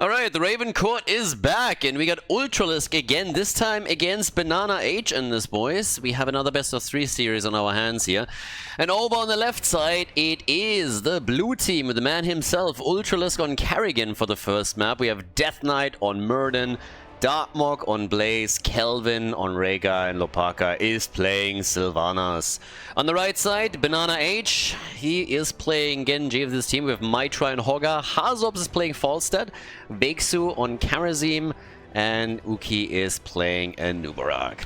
Alright, the RavenCourt is back, and we got Ultralisk again, this time against BananaH and this, boys. We have another best of 3 series on our hands here. And over on the left side, it is the blue team with the man himself, Ultralisk on Carrigan for the first map. We have Death Knight on Murden, Darkmog on Blaze, Kelvin on Rega, and Lopaka is playing Sylvanas. On the right side, BananaH, he is playing Genji with his team. We have Mitra and Hogga. Hazobs is playing Falstad, Beksu on Karazim, and Uki is playing Nubarak.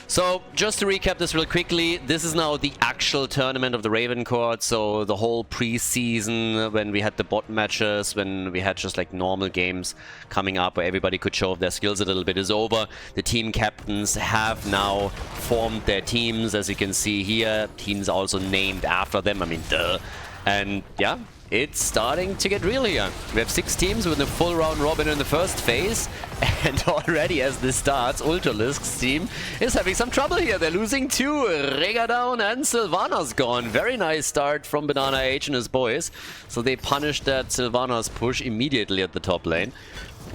So, just to recap this real quickly, this is now the actual tournament of the RavenCourt. So, the whole pre-season, when we had the bot matches, when we had just like normal games coming up where everybody could show off their skills a little bit, is over. The team captains have now formed their teams, as you can see here. Teams also named after them, I mean, duh. And yeah, it's starting to get real here. We have 6 teams with a full round robin in the first phase, and already as this starts, Ultralisk's team is having some trouble here. They're losing 2, Rega down and Sylvanas gone. Very nice start from BananaH and his boys. So they punished that Sylvanas push immediately at the top lane.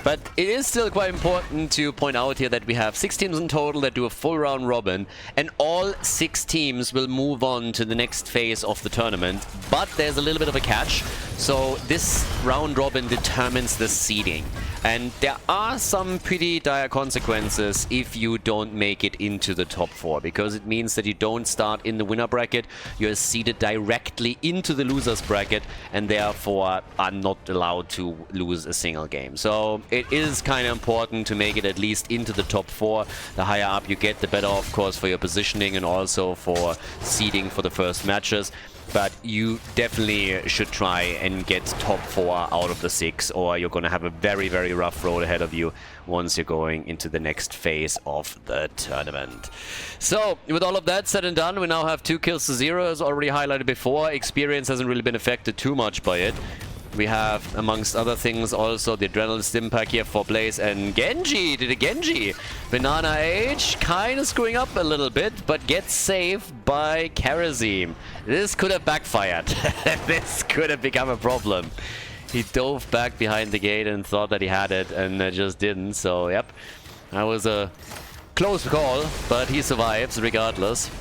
But it is still quite important to point out here that we have 6 teams in total that do a full round robin, and all 6 teams will move on to the next phase of the tournament. But there's a little bit of a catch. So this round robin determines the seeding. And there are some pretty dire consequences if you don't make it into the top 4, because it means that you don't start in the winner bracket, you're seeded directly into the losers bracket, and therefore are not allowed to lose a single game. So it is kind of important to make it at least into the top 4. The higher up you get, the better, of course, for your positioning and also for seeding for the first matches. But you definitely should try and get top 4 out of the 6, or you're going to have a very, very rough road ahead of you once you're going into the next phase of the tournament. So, with all of that said and done, we now have 2 kills to 0, as already highlighted before. Experience hasn't really been affected too much by it. We have, amongst other things, also the Adrenaline Stim Pack here for Blaze and Genji. Did a Genji. BananaH kind of screwing up a little bit, but gets saved by Karazim. This could have backfired. This could have become a problem. He dove back behind the gate and thought that he had it, and just didn't. So, yep, that was a close call, but he survives regardless.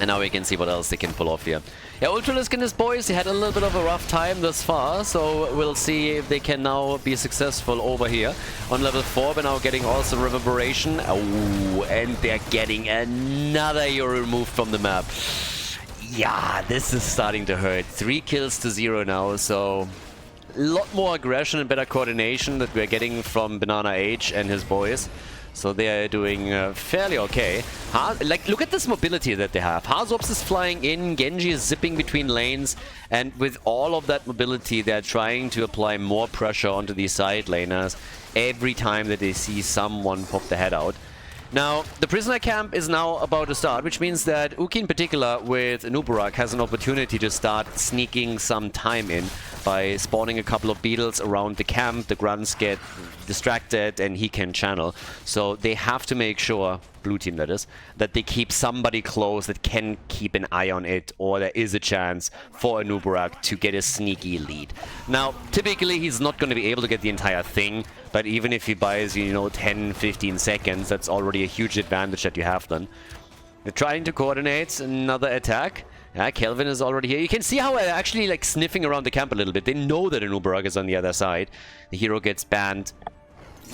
And now we can see what else they can pull off here. Yeah, Ultralisk and his boys, they had a little bit of a rough time thus far, so we'll see if they can now be successful over here. On level 4, we're now getting also Reverberation. Oh, and they're getting another hero removed from the map. Yeah, this is starting to hurt. 3 kills to 0 now, so a lot more aggression and better coordination that we're getting from BananaH and his boys. So they are doing fairly okay. Like, look at this mobility that they have. Hazobs is flying in, Genji is zipping between lanes, and with all of that mobility, they're trying to apply more pressure onto these side laners every time that they see someone pop the head out. Now, the prisoner camp is now about to start, which means that Uki in particular with Nubarak has an opportunity to start sneaking some time in by spawning a couple of beetles around the camp. The grunts get distracted and he can channel. So they have to make sure, blue team that is, that they keep somebody close that can keep an eye on it, or there is a chance for a Nubarak to get a sneaky lead. Now, typically he's not going to be able to get the entire thing, but even if he buys, you know, 10-15 seconds, that's already a huge advantage that you have then. They're trying to coordinate another attack. Yeah, Kelvin is already here. You can see how they're actually like sniffing around the camp a little bit. They know that an Nubarak is on the other side. The hero gets banned.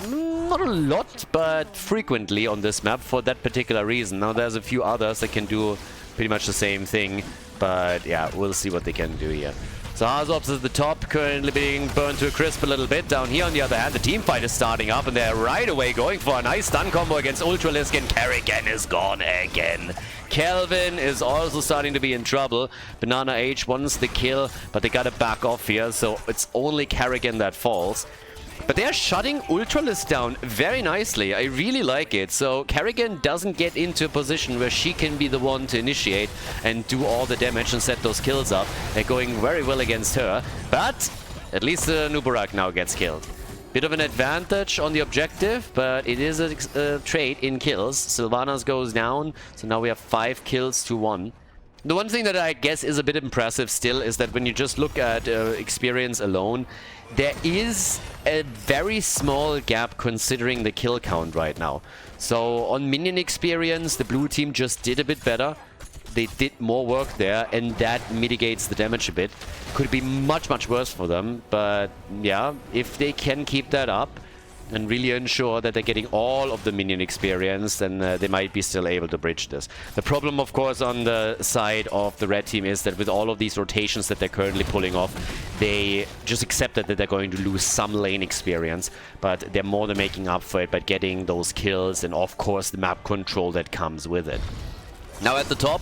Not a lot, but frequently on this map for that particular reason. Now there's a few others that can do pretty much the same thing, but yeah, we'll see what they can do here. So Hazobs is at the top, currently being burned to a crisp a little bit. Down here on the other hand, the team fight is starting up, and they're right away going for a nice stun combo against Ultralisk, and Carrigan is gone again. Kelvin is also starting to be in trouble. BananaH wants the kill, but they gotta back off here, so it's only Carrigan that falls. But they are shutting Ultralisk down very nicely. I really like it. So Carrigan doesn't get into a position where she can be the one to initiate and do all the damage and set those kills up. They're going very well against her. But at least the Nubarak now gets killed. Bit of an advantage on the objective, but it is a trade in kills. Sylvanas goes down, so now we have 5 kills to 1. The one thing that I guess is a bit impressive still is that when you just look at experience alone, there is a very small gap considering the kill count right now. So on minion experience, the blue team just did a bit better. They did more work there, and that mitigates the damage a bit. Could be much, much worse for them, but yeah, if they can keep that up and really ensure that they're getting all of the minion experience, then they might be still able to bridge this. The problem, of course, on the side of the red team is that with all of these rotations that they're currently pulling off, they just accepted that they're going to lose some lane experience, but they're more than making up for it by getting those kills and, of course, the map control that comes with it. Now at the top,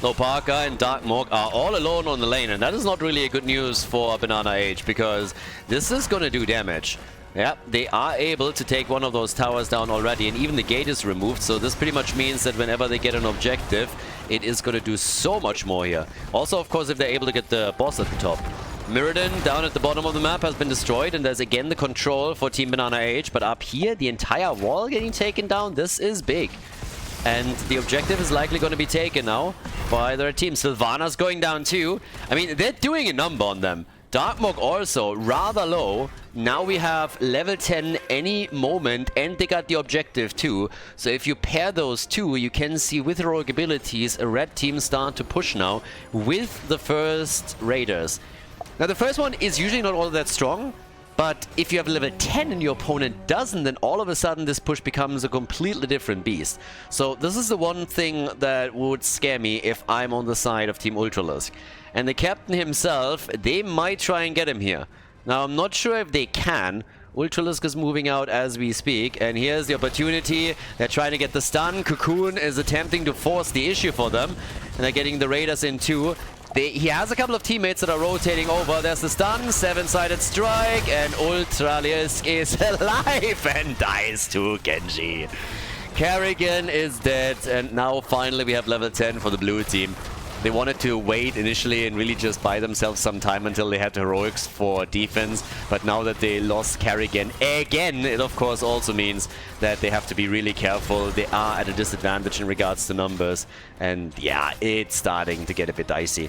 Lopaka and Darkmorg are all alone on the lane, and that is not really a good news for BananaH, because this is going to do damage. Yeah, they are able to take one of those towers down already, and even the gate is removed, so this pretty much means that whenever they get an objective, it is going to do so much more here. Also, of course, if they're able to get the boss at the top. Mirrodin down at the bottom of the map has been destroyed, and there's again the control for Team BananaH, but up here, the entire wall getting taken down, this is big. And the objective is likely going to be taken now by their team. Sylvana's going down too. I mean, they're doing a number on them. Darkmorg also rather low. Now we have level 10 any moment, and they got the objective too. So if you pair those two, you can see with heroic abilities a red team start to push now with the first raiders. Now the first one is usually not all that strong, but if you have level 10 and your opponent doesn't, then all of a sudden this push becomes a completely different beast. So this is the one thing that would scare me if I'm on the side of Team Ultralisk. And the captain himself, they might try and get him here. Now I'm not sure if they can. Ultralisk is moving out as we speak, and here's the opportunity. They're trying to get the stun. Cocoon is attempting to force the issue for them, and they're getting the raiders in too. He has a couple of teammates that are rotating over. There's the stun, seven-sided strike, and Ultralisk is alive and dies to Genji. Kerrigan is dead, and now finally we have level 10 for the blue team. They wanted to wait initially and really just buy themselves some time until they had heroics for defense, but now that they lost Kerrigan again, it of course also means that they have to be really careful. They are at a disadvantage in regards to numbers, and yeah, it's starting to get a bit dicey.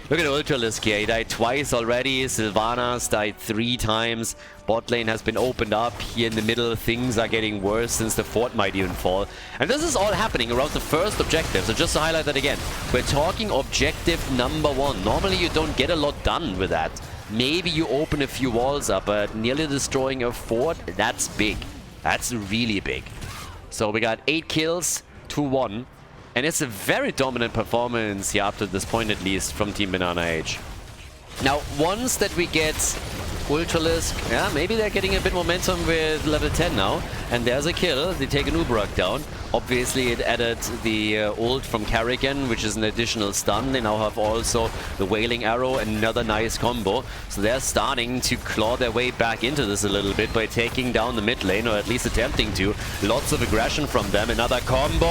Look at Ultralisk here, he died twice already. Sylvana's died 3 times. Bot lane has been opened up. Here in the middle, things are getting worse since the fort might even fall. And this is all happening around the first objective. So just to highlight that again, we're talking objective number 1. Normally you don't get a lot done with that. Maybe you open a few walls up, but nearly destroying a fort, that's big. That's really big. So we got 8 kills to 1. And it's a very dominant performance here up to this point, at least, from Team BananaH. Now, once that we get Ultralisk, yeah, maybe they're getting a bit momentum with level 10 now. And there's a kill. They take an Uberak down. Obviously, it added the ult from Kerrigan, which is an additional stun. They now have also the Wailing Arrow, another nice combo. So they're starting to claw their way back into this a little bit by taking down the mid lane, or at least attempting to. Lots of aggression from them. Another combo,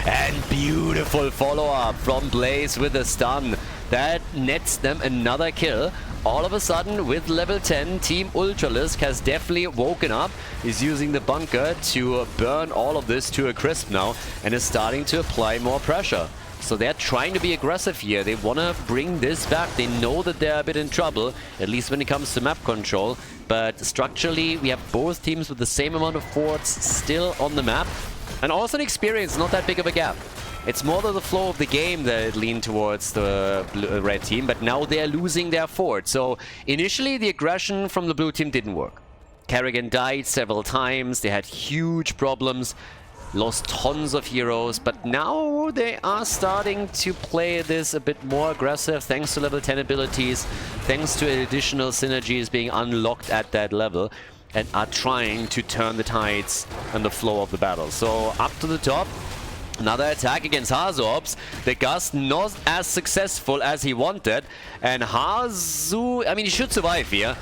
and beautiful follow-up from Blaze with a stun. That nets them another kill. All of a sudden, with level 10, Team Ultralisk has definitely woken up, is using the bunker to burn all of this to a crisp now, and is starting to apply more pressure. So they're trying to be aggressive here. They want to bring this back. They know that they're a bit in trouble, at least when it comes to map control. But structurally, we have both teams with the same amount of forts still on the map. And also an experience, not that big of a gap. It's more the flow of the game that leaned towards the red team, but now they're losing their fort. So initially the aggression from the blue team didn't work. Kerrigan died several times, they had huge problems, lost tons of heroes, but now they are starting to play this a bit more aggressive thanks to level 10 abilities, thanks to additional synergies being unlocked at that level, and are trying to turn the tides and the flow of the battle. So up to the top. Another attack against Hazorps. The Gust not as successful as he wanted. And Hazu, I mean, he should survive here.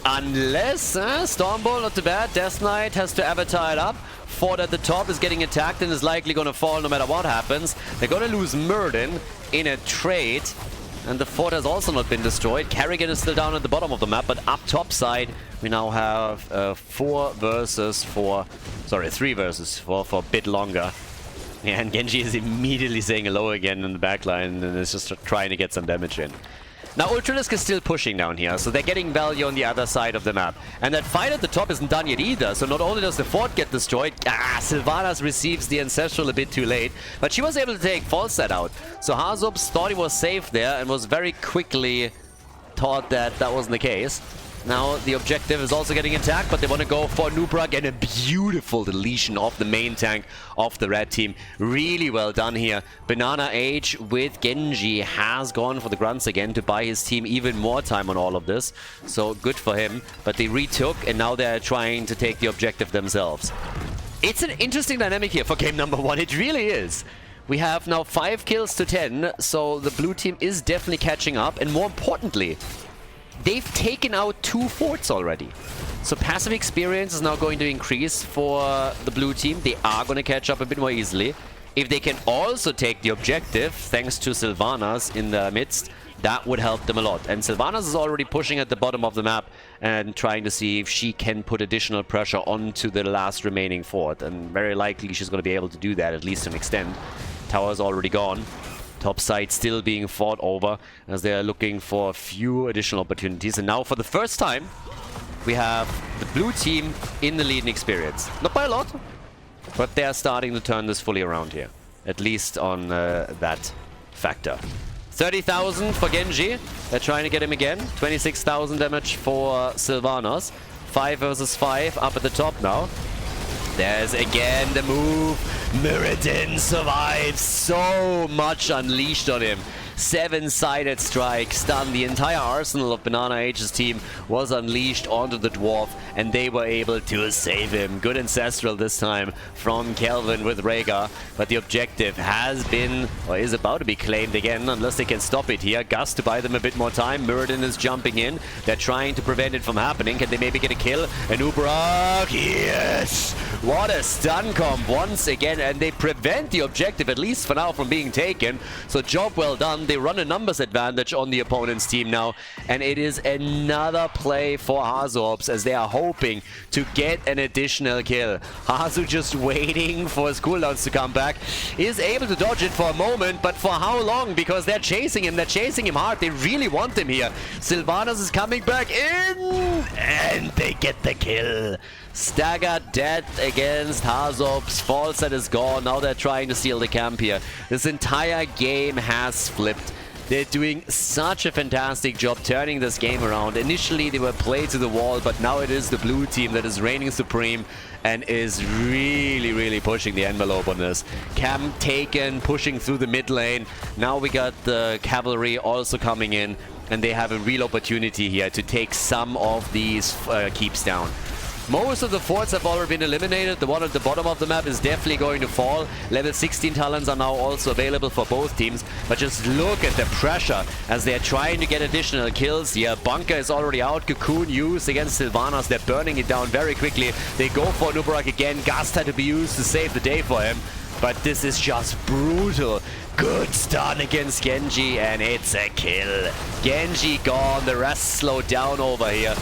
Unless, Stormbolt, not too bad. Death Knight has to avatar it up. Fort at the top is getting attacked and is likely going to fall no matter what happens. They're going to lose Mirrodin in a trade. And the fort has also not been destroyed. Kerrigan is still down at the bottom of the map, but up top side, we now have 3 versus 4 for a bit longer. Yeah, and Genji is immediately saying hello again in the backline and is just trying to get some damage in. Now Ultralisk is still pushing down here, so they're getting value on the other side of the map. And that fight at the top isn't done yet either, so not only does the fort get destroyed, Sylvanas receives the Ancestral a bit too late, but she was able to take Falstad out. So Hazops thought he was safe there and was very quickly taught that that wasn't the case. Now the objective is also getting attacked, but they want to go for Nubrak and a beautiful deletion of the main tank of the red team. Really well done here. BananaH with Genji has gone for the grunts again to buy his team even more time on all of this. So good for him. But they retook and now they're trying to take the objective themselves. It's an interesting dynamic here for game number 1. It really is. We have now 5 kills to 10, so the blue team is definitely catching up. And more importantly, they've taken out 2 forts already. So passive experience is now going to increase for the blue team. They are going to catch up a bit more easily. If they can also take the objective, thanks to Sylvanas in the midst, that would help them a lot. And Sylvanas is already pushing at the bottom of the map and trying to see if she can put additional pressure onto the last remaining fort. And very likely she's going to be able to do that, at least to an extent. Tower's already gone. Top side still being fought over as they are looking for a few additional opportunities. And now for the first time, we have the blue team in the lead in experience. Not by a lot, but they are starting to turn this fully around here. At least on that factor. 30,000 for Genji. They're trying to get him again. 26,000 damage for Sylvanas. 5 versus 5 up at the top now. There's again the move. Muradin survives. So much unleashed on him. 7-sided strike, stun. The entire arsenal of BananaH's team was unleashed onto the dwarf, and they were able to save him. Good Ancestral this time from Kelvin with Rhaegar, but the objective has been, or is about to be claimed again, unless they can stop it here. Gus to buy them a bit more time. Muradin is jumping in. They're trying to prevent it from happening. Can they maybe get a kill? And Ubrak, yes! What a stun comp once again, and they prevent the objective, at least for now, from being taken. So job well done. They run a numbers advantage on the opponent's team now, and it is another play for Hazops as they are hoping to get an additional kill. Hazu just waiting for his cooldowns to come back, is able to dodge it for a moment, but for how long? Because they're chasing him hard. They really want him here. Sylvanas is coming back in, and they get the kill. Stagger dead against Hazops. Falset is gone. Now they're trying to steal the camp here. This entire game has flipped. They're doing such a fantastic job turning this game around. Initially they were played to the wall, but now it is the blue team that is reigning supreme and is really pushing the envelope on this. Camp taken, pushing through the mid lane. Now we got the cavalry also coming in, and they have a real opportunity here to take some of these keeps down. Most of the forts have already been eliminated. The one at the bottom of the map is definitely going to fall. Level 16 talents are now also available for both teams. But just look at the pressure as they're trying to get additional kills here. Bunker is already out. Cocoon used against Sylvanas. They're burning it down very quickly. They go for Nubrak again. Gast had to be used to save the day for him. But this is just brutal. Good stun against Genji, and it's a kill. Genji gone. The rest slowed down over here.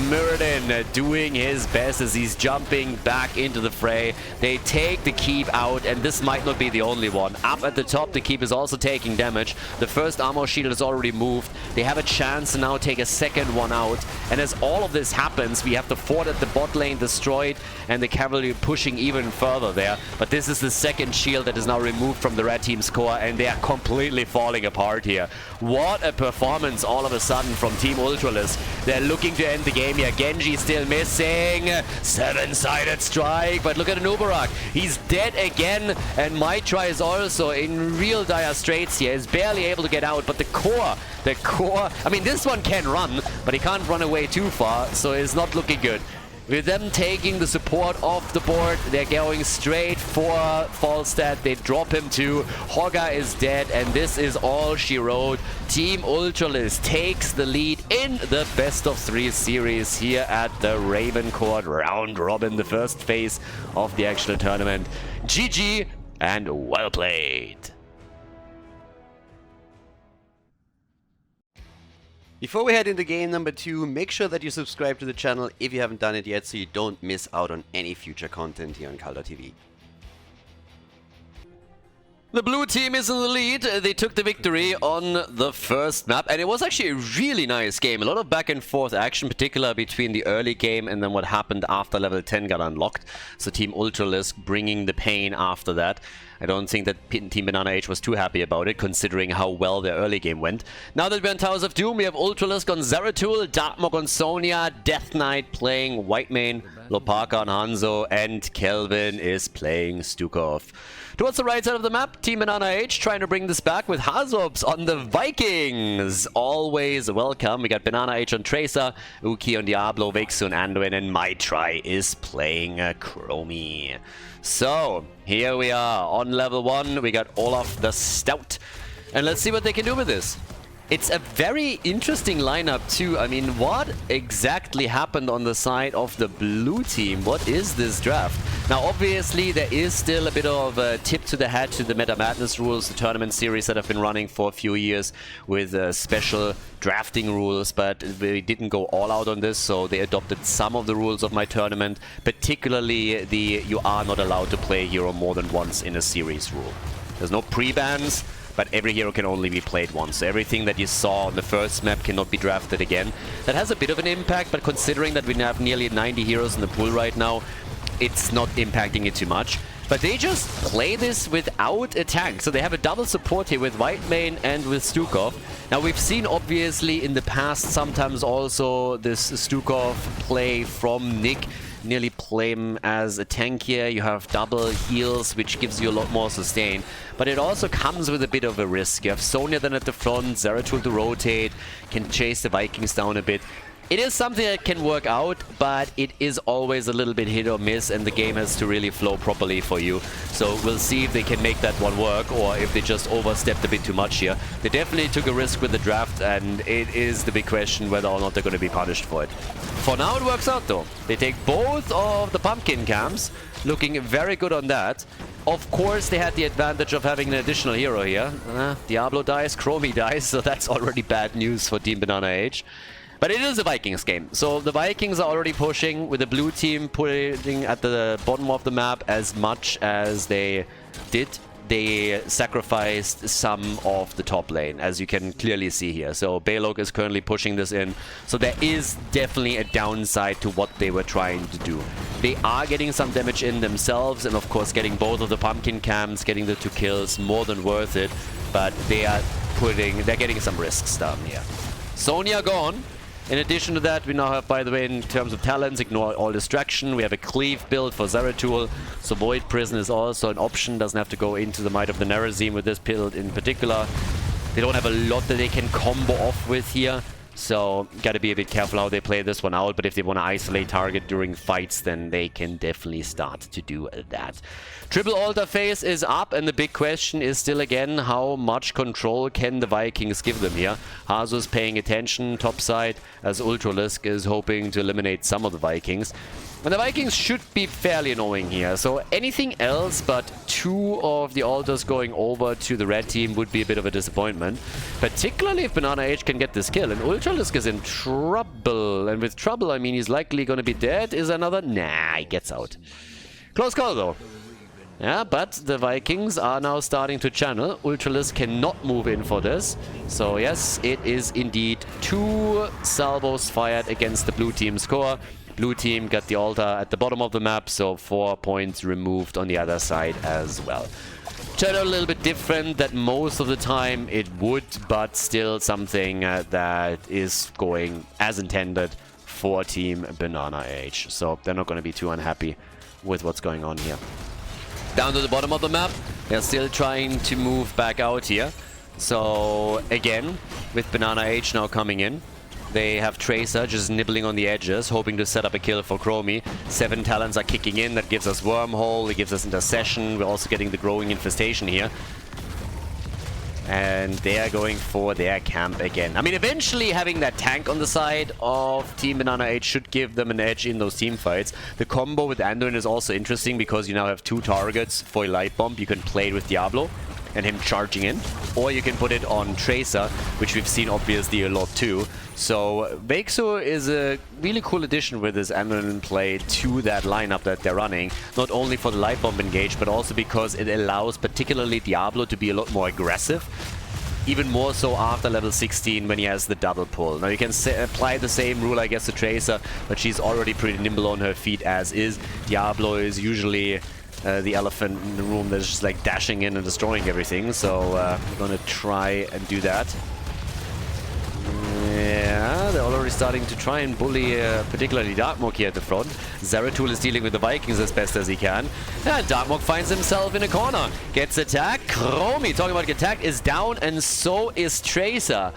Muradin doing his best as he's jumping back into the fray. They take the keep out, and this might not be the only one. Up at the top, the keep is also taking damage. The first armor shield is already moved. They have a chance to now take a second one out. And as all of this happens, we have the fort at the bot lane destroyed and the cavalry pushing even further there. But this is the second shield that is now removed from the red team's core, and they are completely falling apart here. What a performance all of a sudden from Team Ultralisk. They're looking to end the game here. Genji still missing. 7-sided strike, but look at Nubarak. He's dead again, and Maitri is also in real dire straits here. He's barely able to get out, but the core, I mean, this one can run, but he can't run away too far, so it's not looking good. With them taking the support off the board, they're going straight for Falstad. They drop him too. Hogga is dead, and this is all she wrote. Team Ultralisk takes the lead in the best of 3 series here at the RavenCourt round robin, the first phase of the actual tournament. GG and well played. Before we head into game number 2, make sure that you subscribe to the channel if you haven't done it yet, so you don't miss out on any future content here on Khaldor TV. The blue team is in the lead. They took the victory on the first map, and it was actually a really nice game. A lot of back and forth action, particularly between the early game and then what happened after level 10 got unlocked. So Team Ultralisk bringing the pain after that. I don't think that Team BananaH was too happy about it, considering how well their early game went. Now that we're in Towers of Doom, we have Ultralisk on Zeratul, Darkmog on Sonya, Death Knight playing Whitemane, Lopaka on Hanzo, and Kelvin is playing Stukov. Towards the right side of the map, Team BananaH trying to bring this back with Hazobs on the Vikings. Always welcome. We got BananaH on Tracer, Uki on Diablo, Vexu on Anduin, and Maitri is playing Chromie. So, here we are on level 1. We got Olaf the Stout. And let's see what they can do with this. It's a very interesting lineup too. I mean, what exactly happened on the side of the blue team? What is this draft? Now, obviously, there is still a bit of a tip to the hat to the Meta Madness rules, the tournament series that have been running for a few years with special drafting rules, but they didn't go all out on this, so they adopted some of the rules of my tournament, particularly the you are not allowed to play hero more than once in a series rule. There's no pre-bans, but every hero can only be played once. So everything that you saw on the first map cannot be drafted again. That has a bit of an impact, but considering that we have nearly 90 heroes in the pool right now, it's not impacting it too much. But they just play this without a tank. So they have a double support here with Whitemane and with Stukov. Now we've seen obviously in the past sometimes also this Stukov play from Nick. Nearly play him as a tank here. You have double heals, which gives you a lot more sustain. But it also comes with a bit of a risk. You have Sonya then at the front, Zeratul to rotate, can chase the Vikings down a bit. It is something that can work out, but it is always a little bit hit or miss, and the game has to really flow properly for you. So we'll see if they can make that one work, or if they just overstepped a bit too much here. They definitely took a risk with the draft, and it is the big question whether or not they're going to be punished for it. For now, it works out though. They take both of the pumpkin camps, looking very good on that. Of course, they had the advantage of having an additional hero here. Diablo dies, Chromie dies, so that's already bad news for Team BananaH. But it is a Vikings game, so the Vikings are already pushing with the blue team putting at the bottom of the map as much as they did. They sacrificed some of the top lane, as you can clearly see here. So Balog is currently pushing this in, so there is definitely a downside to what they were trying to do. They are getting some damage in themselves, and of course getting both of the pumpkin camps, getting the 2 kills, more than worth it. But they're getting some risks down here. Sonya gone. In addition to that, we now have, by the way, in terms of talents, ignore all distraction. We have a cleave build for Zeratul, so Void Prison is also an option. Doesn't have to go into the Might of the Nerazim with this build in particular. They don't have a lot that they can combo off with here, so gotta be a bit careful how they play this one out. But if they want to isolate target during fights, then they can definitely start to do that. Triple Altar phase is up, and the big question is still again, how much control can the Vikings give them here? Hazu is paying attention topside, as Ultralisk is hoping to eliminate some of the Vikings. And the Vikings should be fairly annoying here, so anything else but 2 of the altars going over to the red team would be a bit of a disappointment. Particularly if BananaH can get this kill, and Ultralisk is in trouble. And with trouble, I mean he's likely going to be dead. Is another? Nah, he gets out. Close call though. Yeah, but the Vikings are now starting to channel. Ultralisk cannot move in for this. So yes, it is indeed 2 salvos fired against the blue team's core. Blue team got the altar at the bottom of the map, so 4 points removed on the other side as well. Turned out a little bit different that most of the time it would, but still something that is going as intended for Team BananaH. So they're not going to be too unhappy with what's going on here. Down to the bottom of the map, they're still trying to move back out here. So again, with BananaH now coming in, they have Tracer just nibbling on the edges, hoping to set up a kill for Chromie. 7 talents are kicking in, that gives us Wormhole, it gives us Intercession. We're also getting the Growing Infestation here. And they are going for their camp again. I mean, eventually having that tank on the side of Team BananaH should give them an edge in those team fights. The combo with Anduin is also interesting because you now have 2 targets for a Light Bomb. You can play it with Diablo. and him charging in. Or you can put it on Tracer, which we've seen obviously a lot too. So Vexo is a really cool addition with this Amnon play to that lineup that they're running. Not only for the light bomb engage, but also because it allows particularly Diablo to be a lot more aggressive. Even more so after level 16 when he has the double pull. Now you can apply the same rule, I guess, to Tracer, but she's already pretty nimble on her feet as is. Diablo is usually the elephant in the room that's just like dashing in and destroying everything. So we're gonna try and do that. Yeah, they're already starting to try and bully particularly Darkmok here at the front. Zeratul is dealing with the Vikings as best as he can. And Darkmok finds himself in a corner. Gets attacked. Chromie, talking about attack, is down, and so is Tracer.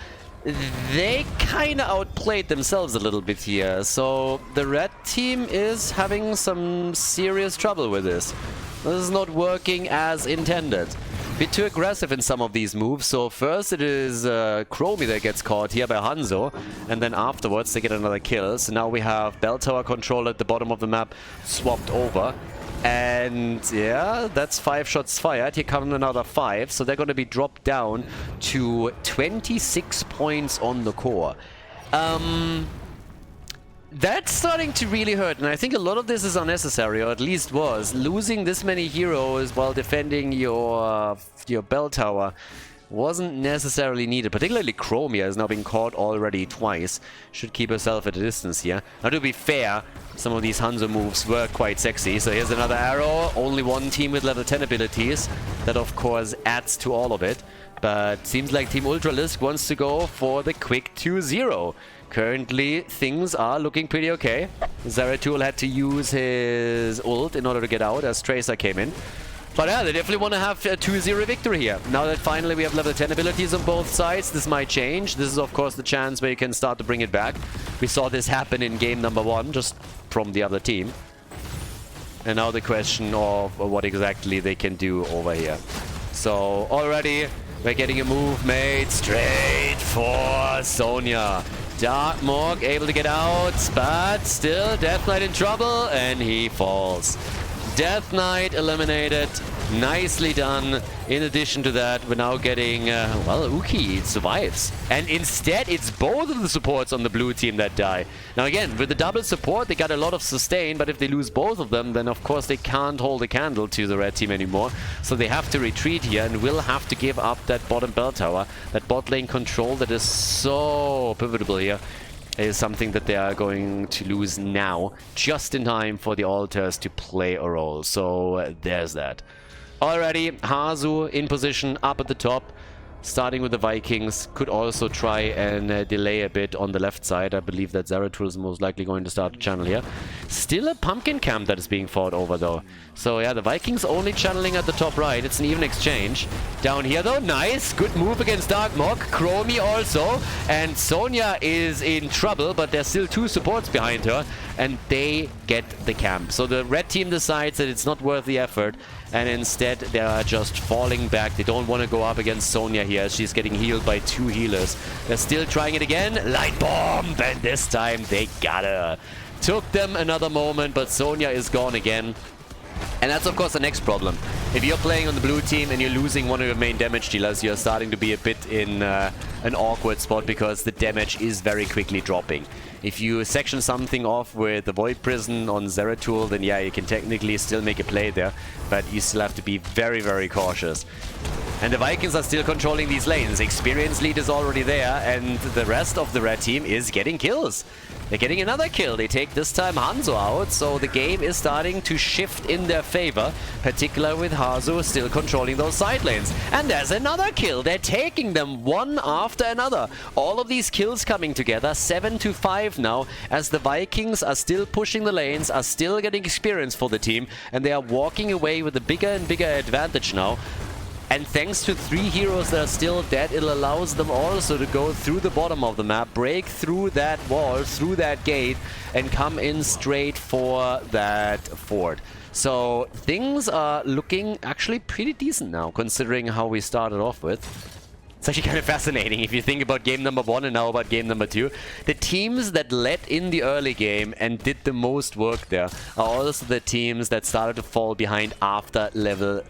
They kind of outplayed themselves a little bit here. So the red team is having some serious trouble with this. This is not working as intended. Bit too aggressive in some of these moves. So first it is Chromie that gets caught here by Hanzo, and then afterwards they get another kill. So now we have Bell Tower control at the bottom of the map swapped over. And yeah, that's 5 shots fired. Here come another 5. So they're going to be dropped down to 26 points on the core. That's starting to really hurt, and I think a lot of this is unnecessary, or at least was. Losing this many heroes while defending your bell tower wasn't necessarily needed. Particularly Chromia has now been caught already twice. Should keep herself at a distance here. Now, to be fair, some of these Hanzo moves were quite sexy. So here's another arrow. Only one team with level 10 abilities. That, of course, adds to all of it. But seems like Team Ultralisk wants to go for the quick 2-0. Currently, things are looking pretty okay. Zeratul had to use his ult in order to get out as Tracer came in. But yeah, they definitely want to have a 2-0 victory here. Now that finally we have level 10 abilities on both sides, this might change. This is, of course, the chance where you can start to bring it back. We saw this happen in game number 1, just from the other team. And now the question of what exactly they can do over here. So already we're getting a move made straight for Sonya. Darkmok able to get out, but still Death Knight in trouble, and he falls. Death Knight eliminated. Nicely done. In addition to that, we're now getting, well, Uki survives. And instead, it's both of the supports on the blue team that die. Now again, with the double support, they got a lot of sustain, but if they lose both of them, then of course they can't hold a candle to the red team anymore. So they have to retreat here and will have to give up that bottom bell tower. That bot lane control that is so pivotal here is something that they are going to lose now, just in time for the altars to play a role. So there's that. Already, Hazu in position up at the top, starting with the Vikings. Could also try and delay a bit on the left side. I believe that Zeratul is most likely going to start the channel here. Still a pumpkin camp that is being fought over though. So yeah, the Vikings only channeling at the top right. It's an even exchange. Down here though, nice. Good move against Darkmok. Chromie also. And Sonya is in trouble, but there's still 2 supports behind her. And they get the camp. So the red team decides that it's not worth the effort. And instead, they are just falling back. They don't want to go up against Sonya here. She's getting healed by 2 healers. They're still trying it again. Light bomb! And this time, they got her. Took them another moment, but Sonya is gone again. And that's, of course, the next problem. If you're playing on the blue team and you're losing one of your main damage dealers, you're starting to be a bit in an awkward spot because the damage is very quickly dropping. If you section something off with the Void Prison on Zeratul, then yeah, you can technically still make a play there, but you still have to be very, very cautious. And the Vikings are still controlling these lanes. Experience lead is already there, and the rest of the red team is getting kills. They're getting another kill. They take this time Hanzo out, so the game is starting to shift in their favor, particularly with Hanzo still controlling those side lanes. And there's another kill. They're taking them one after another. All of these kills coming together, 7-5 now, as the Vikings are still pushing the lanes, are still getting experience for the team, and they are walking away with a bigger and bigger advantage now. And thanks to 3 heroes that are still dead, it allows them also to go through the bottom of the map, break through that wall, through that gate, and come in straight for that fort. So things are looking actually pretty decent now, considering how we started off with. It's actually kind of fascinating if you think about game number 1 and now about game number 2. The teams that led in the early game and did the most work there are also the teams that started to fall behind after level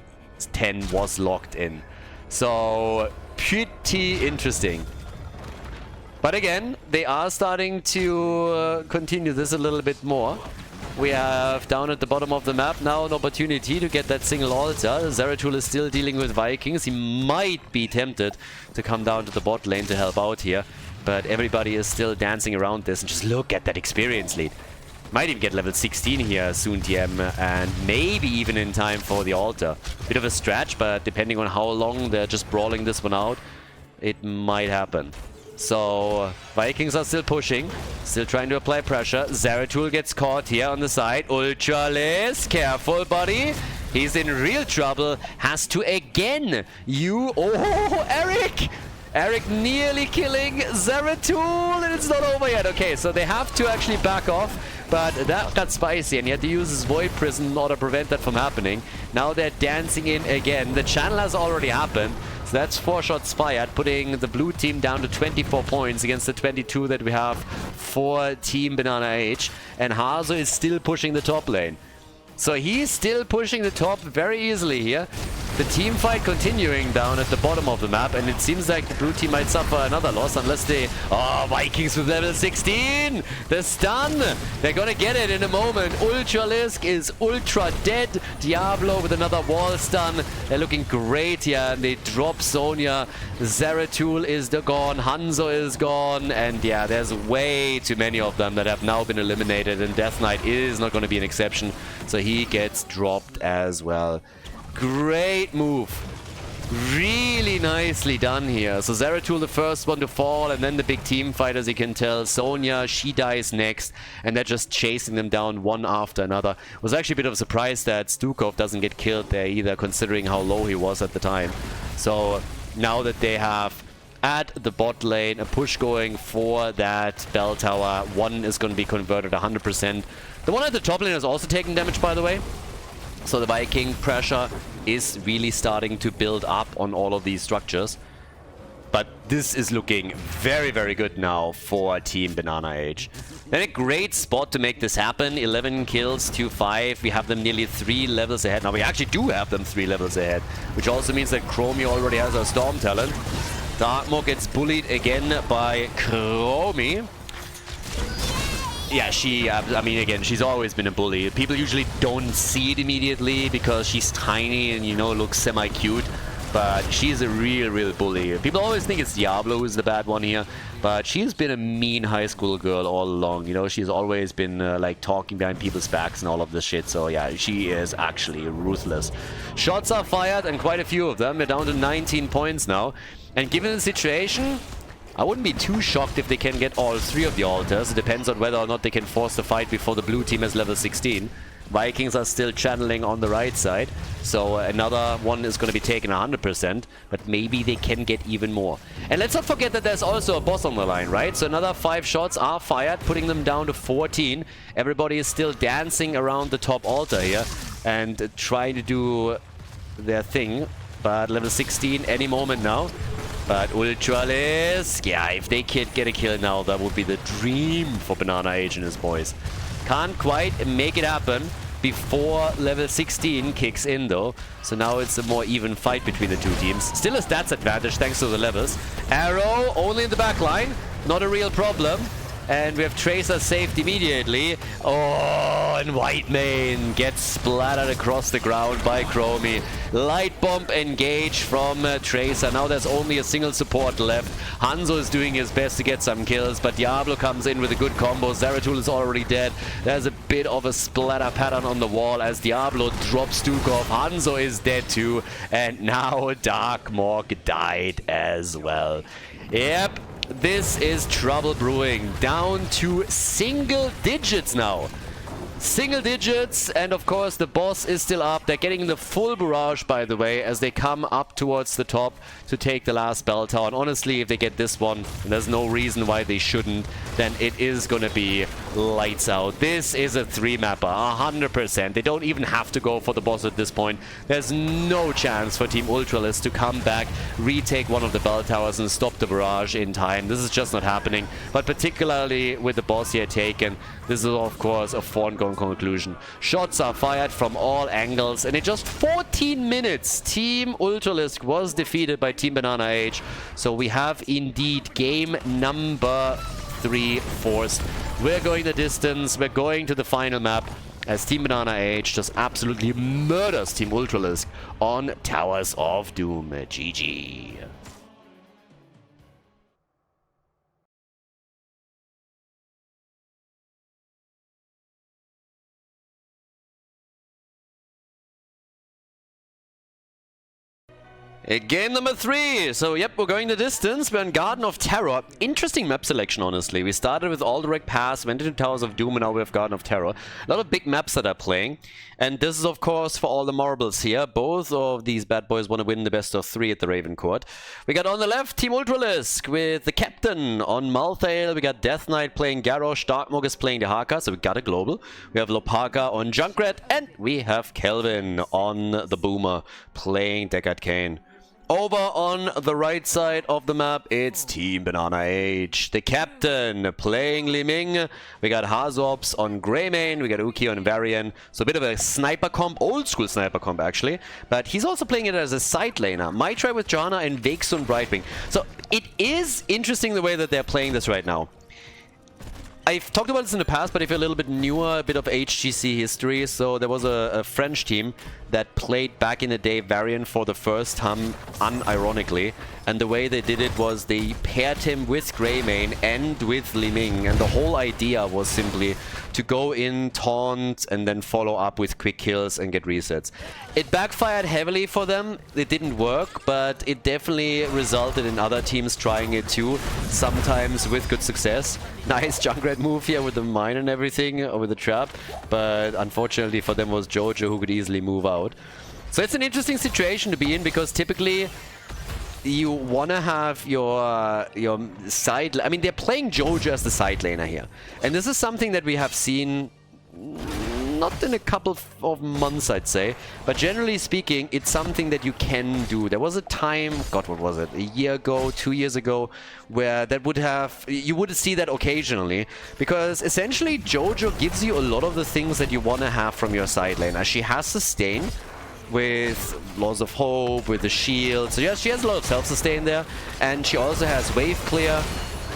10 was locked in. So, pretty interesting. But again, they are starting to continue this a little bit more. We have down at the bottom of the map now an opportunity to get that single altar. Zeratul is still dealing with Vikings. He might be tempted to come down to the bot lane to help out here. But everybody is still dancing around this. And just look at that experience lead. Might even get level 16 here soon, TM. And maybe even in time for the altar. Bit of a stretch, but depending on how long they're just brawling this one out, it might happen. So, Vikings are still pushing, still trying to apply pressure. Zeratul gets caught here on the side. Ultralisk, careful, buddy. He's in real trouble. Has to again. Oh, Eric! Eric nearly killing Zeratul, and it's not over yet. Okay, so they have to actually back off, but that got spicy, and he had to use his Void Prison in order to prevent that from happening. Now they're dancing in again. The channel has already happened. So that's 4 shots fired, putting the blue team down to 24 points against the 22 that we have for Team BananaH. And Hazo is still pushing the top lane. So he's still pushing the top very easily here. The team fight continuing down at the bottom of the map, and it seems like the blue team might suffer another loss unless they... Oh, Vikings with level 16! The stun! They're gonna get it in a moment. Ultralisk is ultra dead. Diablo with another wall stun. They're looking great here, and they drop Sonya. Zeratul is gone. Hanzo is gone. And yeah, there's way too many of them that have now been eliminated, and Death Knight is not going to be an exception. So he gets dropped as well. Great move. Really nicely done here. So Zeratul the first one to fall, and then the big team fight, as you can tell. Sonya, she dies next, and they're just chasing them down one after another. It was actually a bit of a surprise that Stukov doesn't get killed there either, considering how low he was at the time. So now that they have at the bot lane a push going for that bell tower, one is going to be converted 100%. The one at the top lane is also taking damage, by the way. So the Viking pressure is really starting to build up on all of these structures. But this is looking very, very good now for Team BananaH. Then a great spot to make this happen. 11 kills to 5. We have them nearly 3 levels ahead. Now we actually do have them 3 levels ahead, which also means that Chromie already has a Storm talent. Darkmoor gets bullied again by Chromie. Yeah, I mean, again, she's always been a bully. People usually don't see it immediately because she's tiny and, you know, looks semi-cute. But she's a real bully. People always think it's Diablo who's the bad one here. But she's been a mean high school girl all along. You know, she's always been, like, talking behind people's backs and all of this shit. So, yeah, she is actually ruthless. Shots are fired, and quite a few of them. We're down to 19 points now. And given the situation, I wouldn't be too shocked if they can get all 3 of the altars. It depends on whether or not they can force the fight before the blue team has level 16. Vikings are still channeling on the right side, so another one is going to be taken 100%, but maybe they can get even more. And let's not forget that there's also a boss on the line, right? So another 5 shots are fired, putting them down to 14. Everybody is still dancing around the top altar here and trying to do their thing, but level 16 any moment now. But Ultralisk, yeah, if they could get a kill now, that would be the dream for BananaH and his boys. Can't quite make it happen before level 16 kicks in, though. So now it's a more even fight between the two teams. Still a stats advantage thanks to the levels. Arrow only in the back line, not a real problem. And we have Tracer saved immediately. Oh, and Whitemane gets splattered across the ground by Chromie. Light Bomb engaged from Tracer. Now there's only a single support left. Hanzo is doing his best to get some kills, but Diablo comes in with a good combo. Zeratul is already dead. There's a bit of a splatter pattern on the wall as Diablo drops Stukov. Hanzo is dead too. And now Darkmoor died as well. Yep. This is trouble brewing. Down to single digits now. Single digits, and of course the boss is still up. They're getting the full barrage, by the way, as they come up towards the top to take the last bell tower. And honestly, if they get this one, and there's no reason why they shouldn't, then it is going to be lights out. This is a 3-mapper, 100%. They don't even have to go for the boss at this point. There's no chance for Team Ultralisk to come back, retake one of the bell towers, and stop the barrage in time. This is just not happening. But particularly with the boss here taken, this is of course a foregone foregone conclusion. Shots are fired from all angles, and in just 14 minutes, Team Ultralisk was defeated by Team BananaH. So we have indeed game number 3 forced. We're going the distance, we're going to the final map, as Team BananaH just absolutely murders Team Ultralisk on Towers of Doom. GG. Game number 3. So, yep, we're going the distance. We're in Garden of Terror. Interesting map selection, honestly. We started with Alderac Pass, went into Towers of Doom, and now we have Garden of Terror. A lot of big maps that are playing. And this is, of course, for all the marbles here. Both of these bad boys want to win the best of 3 at the RavenCourt. We got on the left Team Ultralisk with the captain on Malthael. We got Death Knight playing Garrosh. Darkmog is playing the Haka, so we got a global. We have Lopaka on Junkrat. And we have Kelvin on the Boomer playing Deckard Cain. Over on the right side of the map, it's Team BananaH. The captain playing Li Ming. We got Hazops on Greymane. We got Uki on Varian. So a bit of a sniper comp, old school sniper comp actually. But he's also playing it as a side laner. Maitri with Johanna and Vexun Brightwing. So it is interesting the way that they're playing this right now. I've talked about this in the past, but if you're a little bit newer, a bit of HGC history. So there was a French team that played back in the day Varian for the first time, unironically. And the way they did it was they paired him with Greymane and with Li Ming. And the whole idea was simply to go in, taunt, and then follow up with quick kills and get resets. It backfired heavily for them. It didn't work, but it definitely resulted in other teams trying it too, sometimes with good success. Nice Junkrat move here with the mine and everything, or with the trap, but unfortunately for them was Jojo, who could easily move out. So it's an interesting situation to be in, because typically you want to have your side... I mean, they're playing Jojo as the side laner here. And this is something that we have seen not in a couple of months, I'd say, but generally speaking, it's something that you can do. There was a time, God, what was it, a year ago, 2 years ago, where that would have, you would see that occasionally, because essentially Jojo gives you a lot of the things that you want to have from your side laner. She has sustain with Laws of Hope, with the shield, so yes, she has a lot of self-sustain there, and she also has wave clear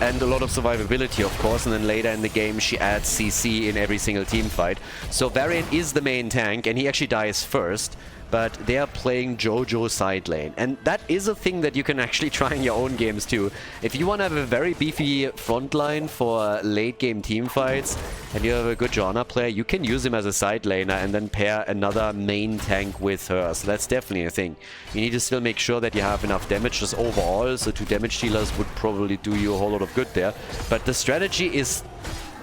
and a lot of survivability, of course, and then later in the game she adds CC in every single team fight. So Varian is the main tank, and he actually dies first, but they are playing Jojo side lane. And that is a thing that you can actually try in your own games too. If you want to have a very beefy front line for late game team fights, and you have a good Johanna player, you can use him as a side laner and then pair another main tank with her. So that's definitely a thing. You need to still make sure that you have enough damage just overall, so 2 damage dealers would probably do you a whole lot of good there. But the strategy is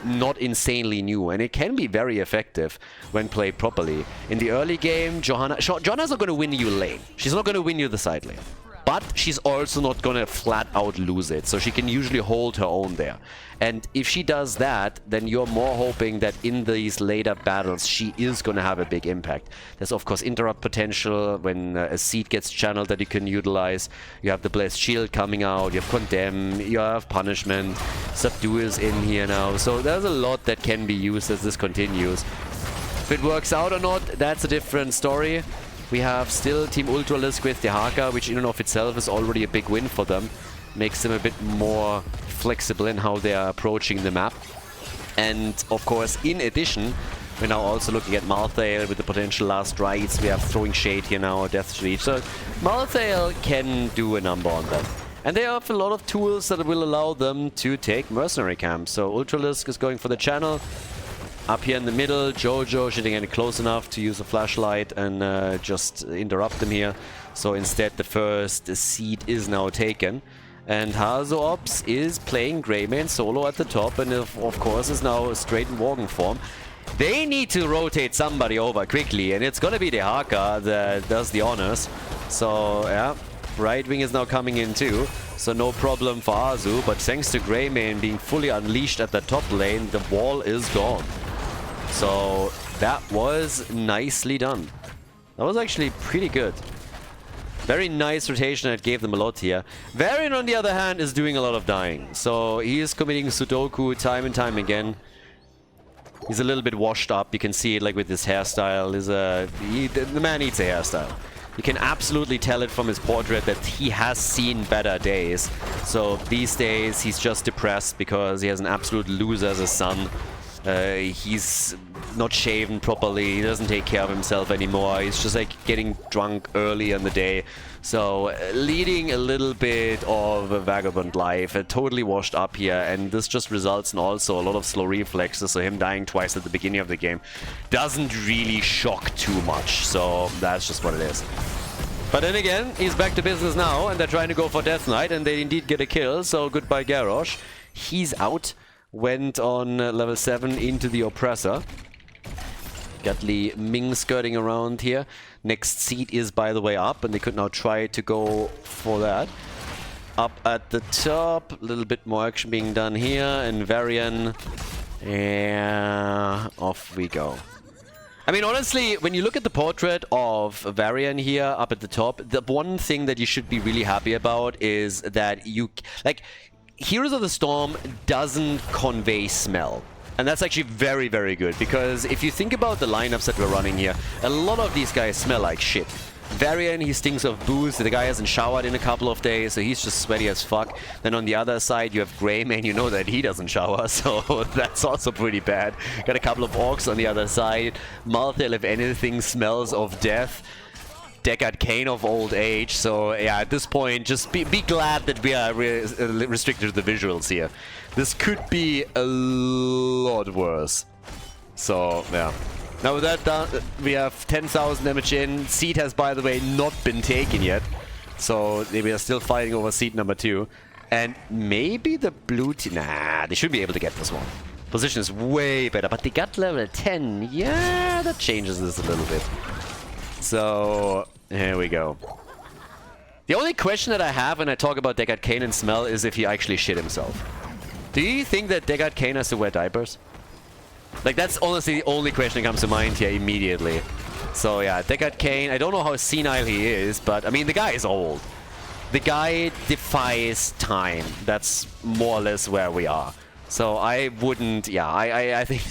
not insanely new, and it can be very effective when played properly. In the early game, Johanna's not going to win you lane. She's not going to win you the side lane. But she's also not going to flat out lose it, so she can usually hold her own there. And if she does that, then you're more hoping that in these later battles she is going to have a big impact. There's of course interrupt potential when a seed gets channeled that you can utilize. You have the Blessed Shield coming out, you have Condemn, you have Punishment, Subdue is in here now. So there's a lot that can be used as this continues. If it works out or not, that's a different story. We have still Team Ultralisk with the Haka, which in and of itself is already a big win for them. Makes them a bit more flexible in how they are approaching the map. And of course, in addition, we're now also looking at Malthael with the potential last rites. We have Throwing Shade here now, Death Reach. So Malthael can do a number on them. And they have a lot of tools that will allow them to take mercenary camps. So Ultralisk is going for the channel. Up here in the middle, Jojo shouldn't get close enough to use a flashlight and just interrupt them here. So instead, the first seed is now taken. And Hazoops is playing Greymane solo at the top, and of course is now straight in Worgen form. They need to rotate somebody over quickly, and it's gonna be the Haka that does the honors. So yeah, Brightwing is now coming in too. So no problem for Azu, but thanks to Greymane being fully unleashed at the top lane, the wall is gone. So that was nicely done. That was actually pretty good. Very nice rotation that gave them a lot here. Varian, on the other hand, is doing a lot of dying. So he is committing Sudoku time and time again. He's a little bit washed up. You can see it like with his hairstyle. The man needs a hairstyle. You can absolutely tell it from his portrait that he has seen better days. So these days he's just depressed because he has an absolute loser as a son. He's not shaven properly, he doesn't take care of himself anymore, he's just like getting drunk early in the day. So leading a little bit of a vagabond life, totally washed up here, and this just results in also a lot of slow reflexes, so him dying twice at the beginning of the game doesn't really shock too much, so that's just what it is. But then again, he's back to business now, and they're trying to go for Death Knight, and they indeed get a kill, so goodbye Garrosh. He's out. Went on level 7 into the Oppressor. Got Li Ming skirting around here. Next seat is, by the way, up, and they could now try to go for that. Up at the top, a little bit more action being done here, and Varian. Yeah, off we go. I mean, honestly, when you look at the portrait of Varian here up at the top, the one thing that you should be really happy about is that you, like, Heroes of the Storm doesn't convey smell. And that's actually very, very good, because if you think about the lineups that we're running here, a lot of these guys smell like shit. Varian, he stinks of booze. The guy hasn't showered in a couple of days, so he's just sweaty as fuck. Then on the other side, you have Greyman. You know that he doesn't shower, so that's also pretty bad. Got a couple of Orcs on the other side. Malthael, if anything, smells of death. Deckard Cain of old age, so yeah, at this point, just be glad that we are restricted to the visuals here. This could be a lot worse. So, yeah. Now with that done, we have 10,000 damage in. Seed has, by the way, not been taken yet. So, we are still fighting over seed number 2. And maybe the blue team... Nah, they should be able to get this one. Position is way better, but they got level 10. Yeah, that changes this a little bit. So, here we go. The only question that I have when I talk about Deckard Cain and smell is if he actually shit himself. Do you think that Deckard Cain has to wear diapers? Like, that's honestly the only question that comes to mind here immediately. So yeah, Deckard Cain, I don't know how senile he is, but I mean, the guy is old. The guy defies time. That's more or less where we are. So I wouldn't, yeah, I think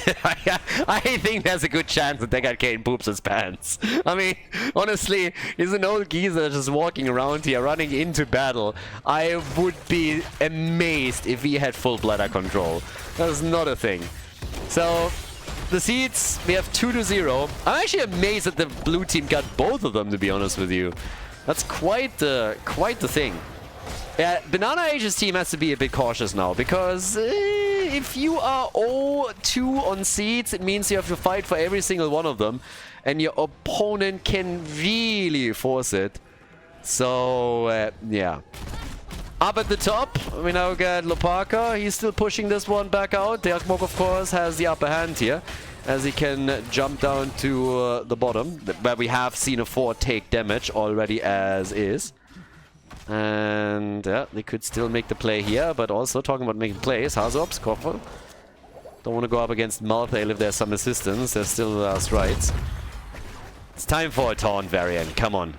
I think there's a good chance that Deckard Cain poops his pants. I mean, honestly, he's an old geezer just walking around here, running into battle. I would be amazed if he had full bladder control. That's not a thing. So, the seeds, we have 2-0. I'm actually amazed that the blue team got both of them, to be honest with you. That's quite the thing. Yeah, BananaH's team has to be a bit cautious now, because if you are 0-2 on seeds, it means you have to fight for every single one of them, and your opponent can really force it. So, yeah. Up at the top, we now got Lopaka. He's still pushing this one back out. Derkmok, of course, has the upper hand here, as he can jump down to the bottom, where we have seen a 4 take damage already as is. And yeah, they could still make the play here, but also talking about making plays, Hazops, Koffer. Don't want to go up against Malthael if there's some assistance. There's still the last rights. It's time for a taunt variant. Come on.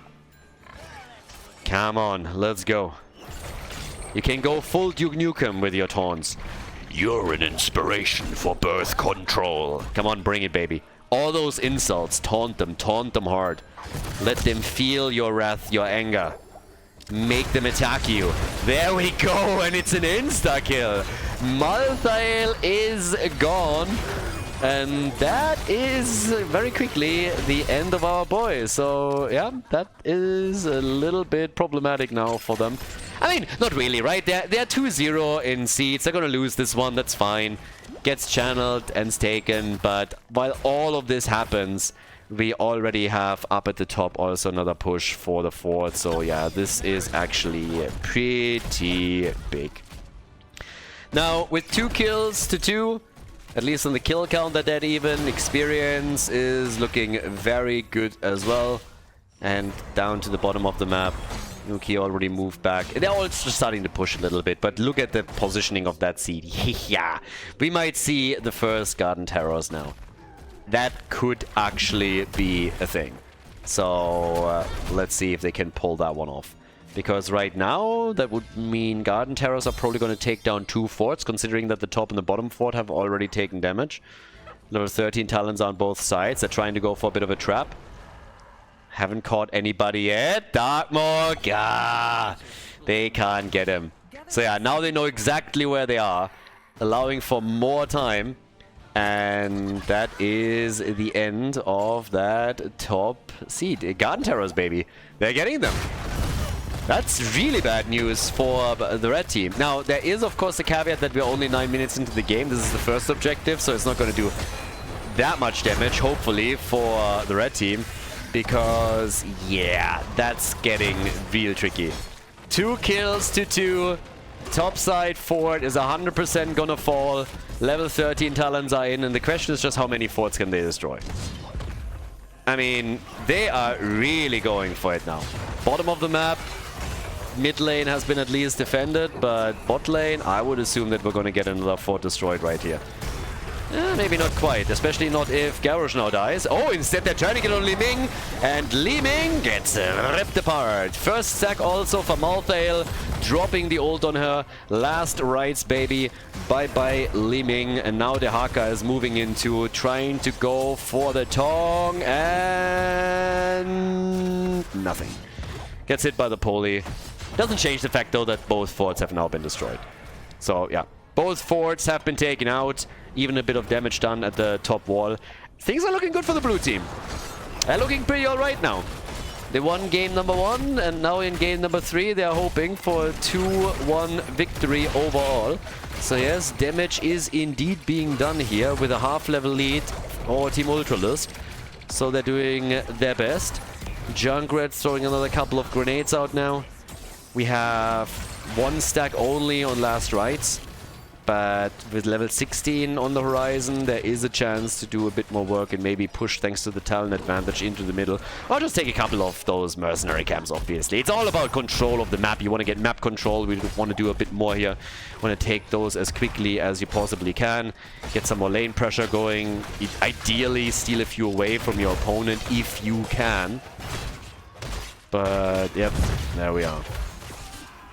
Come on, let's go. You can go full Duke Nukem with your taunts. You're an inspiration for birth control. Come on, bring it, baby. All those insults, taunt them hard. Let them feel your wrath, your anger. Make them attack you. There we go, and it's an insta-kill. Malthael is gone. And that is very quickly the end of our boy. So, yeah, that is a little bit problematic now for them. I mean, not really, right? They're 2-0 in seeds. They're gonna lose this one, that's fine. Gets channeled, ends taken. But while all of this happens, we already have up at the top also another push for the 4th. So yeah, this is actually pretty big. Now, with 2 kills to 2, at least on the kill count that even, experience is looking very good as well. And down to the bottom of the map, Nuki already moved back. They're all just starting to push a little bit, but look at the positioning of that seed. Yeah, we might see the first Garden Terrors now. That could actually be a thing. So let's see if they can pull that one off. Because right now, that would mean Garden Terrors are probably going to take down 2 forts, considering that the top and the bottom fort have already taken damage. Level 13 talents on both sides. They're trying to go for a bit of a trap. Haven't caught anybody yet. Darkmork, they can't get him. So yeah, now they know exactly where they are, allowing for more time. And that is the end of that top seed. Garden Terrors, baby. They're getting them. That's really bad news for the red team. Now, there is, of course, the caveat that we're only 9 minutes into the game. This is the first objective, so it's not going to do that much damage, hopefully, for the red team. Because, yeah, that's getting real tricky. 2 kills to 2. Topside fort is 100% gonna fall. Level 13 talents are in, and the question is just how many forts can they destroy. I mean, they are really going for it now. Bottom of the map, mid lane has been at least defended, but bot lane, I would assume that we're gonna get another fort destroyed right here. Maybe not quite, especially not if Garrosh now dies. Oh, instead they're turning it on Li Ming, and Li Ming gets ripped apart. First stack also for Malthael, dropping the ult on her. Last rights, baby. Bye-bye, Li Ming. And now the Haka is moving into trying to go for the Tong, and nothing. Gets hit by the Poli. Doesn't change the fact, though, that both forts have now been destroyed. So, yeah. Both forts have been taken out. Even a bit of damage done at the top wall. Things are looking good for the blue team. They're looking pretty alright now. They won game number 1, and now in game number 3 they are hoping for a 2-1 victory overall. So yes, damage is indeed being done here with a half-level lead for Team Ultralisk. So they're doing their best. Junkrat's throwing another couple of grenades out now. We have 1 stack only on last rights. But with level 16 on the horizon, there is a chance to do a bit more work and maybe push, thanks to the talent advantage, into the middle. Or just take a couple of those mercenary camps, obviously. It's all about control of the map. You want to get map control. We want to do a bit more here. Want to take those as quickly as you possibly can. Get some more lane pressure going. Ideally, steal a few away from your opponent if you can. But, yep, there we are.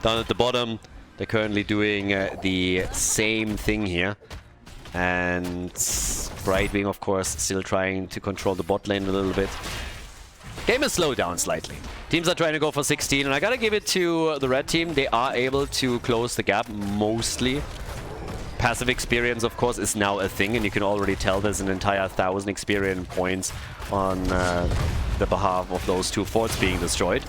Down at the bottom. They're currently doing the same thing here. And Brightwing, of course, still trying to control the bot lane a little bit. Game has slowed down slightly. Teams are trying to go for 16, and I gotta give it to the red team. They are able to close the gap, mostly. Passive experience, of course, is now a thing, and you can already tell there's an entire 1,000 experience points on the behalf of those 2 forts being destroyed.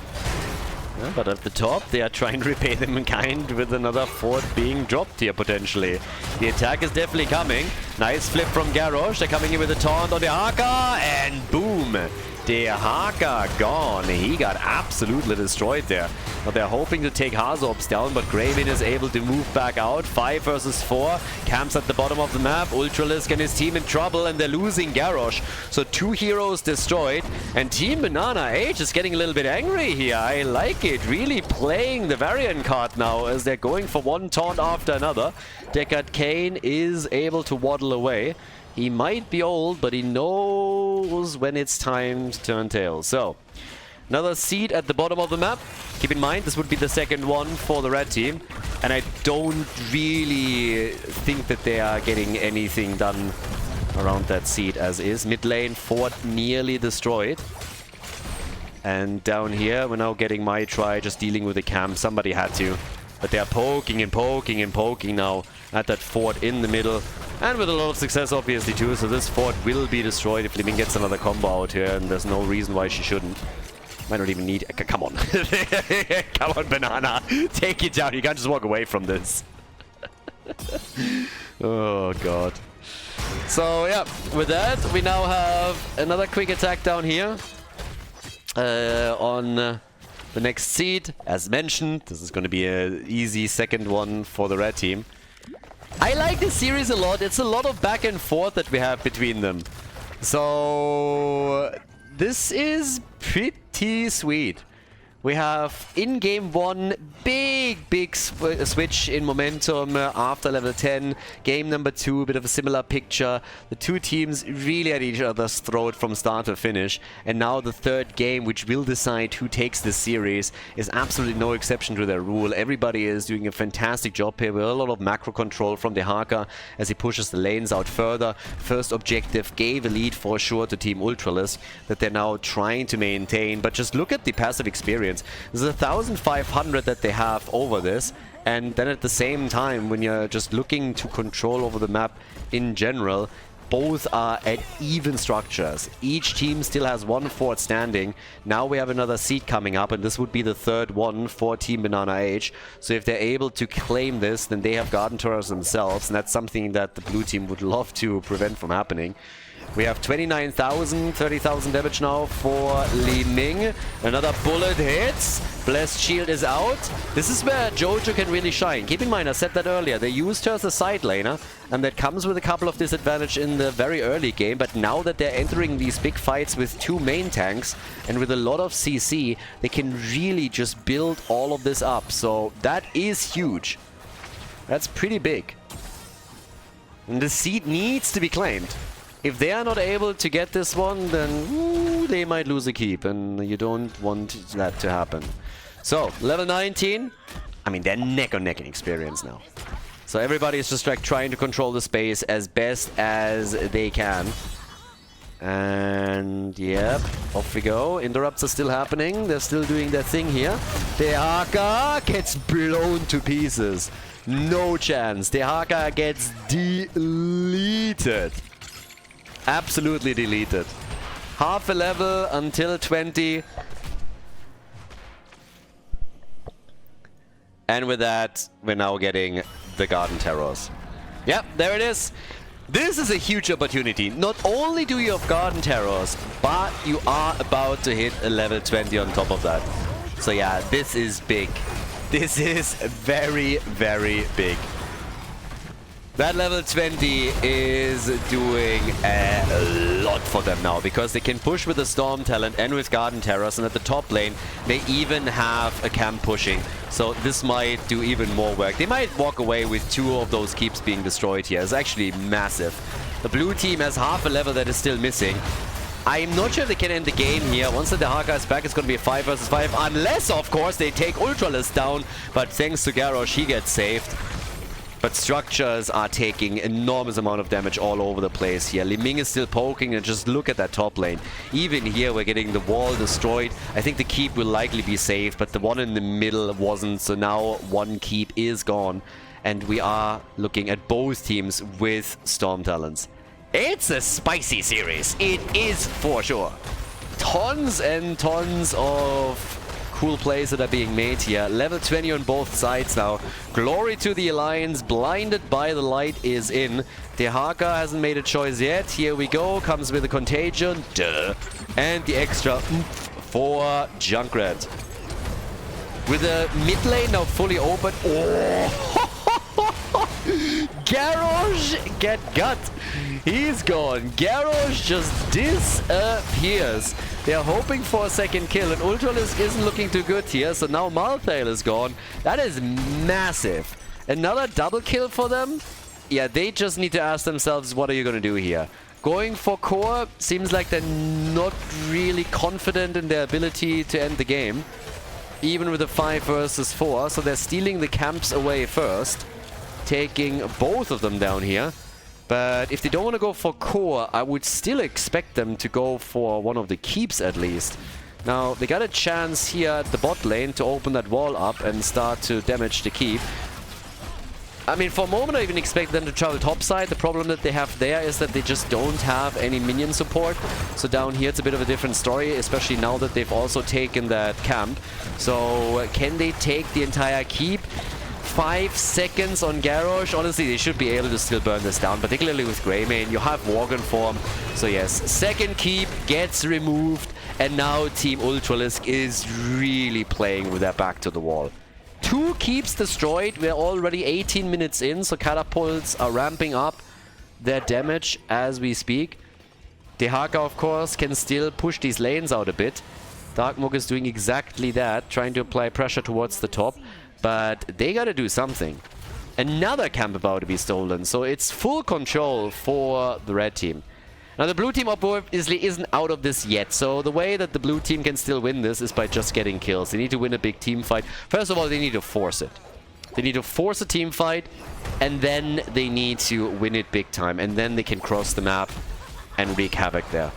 Yeah, but at the top, they are trying to repay them in kind with another fort being dropped here, potentially. The attack is definitely coming. Nice flip from Garrosh. They're coming in with a taunt on the Haka, and boom! The Haka gone. He got absolutely destroyed there. But they're hoping to take Hazorps down, but Graven is able to move back out. 5 versus 4. Camps at the bottom of the map. Ultralisk and his team in trouble, and they're losing Garrosh. So 2 heroes destroyed. And Team BananaH is getting a little bit angry here. I like it. Really playing the RavenCourt now as they're going for one taunt after another. Deckard Cain is able to waddle away. He might be old, but he knows when it's time to turn tail. So, another seed at the bottom of the map. Keep in mind, this would be the second one for the red team. And I don't really think that they are getting anything done around that seed as is. Mid lane, fort nearly destroyed. And down here, we're now getting my try, just dealing with the camp. Somebody had to. But they are poking and poking and poking now at that fort in the middle. And with a lot of success, obviously, too. So this fort will be destroyed if Li Ming gets another combo out here. And there's no reason why she shouldn't. Might not even need... Come on. Come on, Banana. Take it down. You can't just walk away from this. Oh, God. So, yeah. With that, we now have another quick attack down here. On the next seed. As mentioned, this is going to be an easy second one for the red team. I like this series a lot. It's a lot of back and forth that we have between them. So this is pretty sweet. We have in game 1 big switch in momentum after level 10. Game number 2, a bit of a similar picture. The two teams really at each other's throat from start to finish. And now the third game, which will decide who takes this series, is absolutely no exception to their rule. Everybody is doing a fantastic job here with a lot of macro control from DeHaka as he pushes the lanes out further. First objective gave a lead for sure to Team Ultralisk that they're now trying to maintain. But just look at the passive experience. There's 1,500 that they have over this, and then at the same time, when you're just looking to control over the map in general, both are at even structures. Each team still has one fort standing. Now we have another seed coming up, and this would be the third one for Team BananaH. So if they're able to claim this, then they have garden turrets themselves, and that's something that the blue team would love to prevent from happening. We have 29,000, 30,000 damage now for Li Ming. Another bullet hits. Blessed Shield is out. This is where Jojo can really shine. Keep in mind, I said that earlier. They used her as a side laner, and that comes with a couple of disadvantage in the very early game. But now that they're entering these big fights with two main tanks and with a lot of CC, they can really just build all of this up. So that is huge. That's pretty big. And the seed needs to be claimed. If they are not able to get this one, then they might lose a keep, and you don't want that to happen. So, level 19, I mean, they're neck and neck in experience now. So everybody is just like trying to control the space as best as they can. And yep, off we go. Interrupts are still happening. They're still doing their thing here. DeHaka gets blown to pieces. No chance. DeHaka gets deleted. Absolutely deleted. Half a level until 20. And with that, we're now getting the Garden Terrors. Yep, there it is. This is a huge opportunity. Not only do you have Garden Terrors, but you are about to hit a level 20 on top of that. So yeah, this is big. This is very, very big. That level 20 is doing a lot for them now, because they can push with the Storm Talent and with Garden Terrors, and at the top lane they even have a camp pushing. So this might do even more work. They might walk away with 2 of those keeps being destroyed here. It's actually massive. The blue team has half a level that is still missing. I'm not sure if they can end the game here. Once the DeHaka is back, it's going to be a 5 versus 5, unless of course they take Ultralisk down. But thanks to Garrosh, he gets saved. But structures are taking enormous amount of damage all over the place here. Li Ming is still poking, and just look at that top lane. Even here we're getting the wall destroyed. I think the keep will likely be saved, but the one in the middle wasn't. So now one keep is gone. And we are looking at both teams with Storm Talents. It's a spicy series. It is for sure. Tons and tons of cool plays that are being made here. Level 20 on both sides now. Glory to the Alliance. Blinded by the Light is in. DeHaka hasn't made a choice yet. Here we go. Comes with a Contagion. Duh. And the extra for Junkrat. With the mid lane now fully open. Oh! Garrosh get gut. He's gone. Garrosh just disappears. They are hoping for a second kill, and Ultralisk isn't looking too good here, so now Malthael is gone. That is massive. Another double kill for them? Yeah, they just need to ask themselves, what are you going to do here? Going for core seems like they're not really confident in their ability to end the game, even with a 5 versus 4, so they're stealing the camps away first, taking both of them down here. But if they don't want to go for core, I would still expect them to go for one of the keeps at least. Now, they got a chance here at the bot lane to open that wall up and start to damage the keep. I mean, for a moment I even expect them to travel topside. The problem that they have there is that they just don't have any minion support. So down here it's a bit of a different story, especially now that they've also taken that camp. So can they take the entire keep? 5 seconds on Garrosh. Honestly, they should be able to still burn this down, particularly with Greymane. You have Worgen form. So yes, second keep gets removed, and now Team Ultralisk is really playing with their back to the wall. 2 keeps destroyed. We're already 18 minutes in, so catapults are ramping up their damage as we speak. DeHaka, of course, can still push these lanes out a bit. Darkmook is doing exactly that, trying to apply pressure towards the top, but they gotta do something. Another camp about to be stolen, so it's full control for the red team. Now the blue team obviously isn't out of this yet, so the way that the blue team can still win this is by just getting kills. They need to win a big team fight. First of all, they need to force it. They need to force a team fight, and then they need to win it big time, and then they can cross the map and wreak havoc there.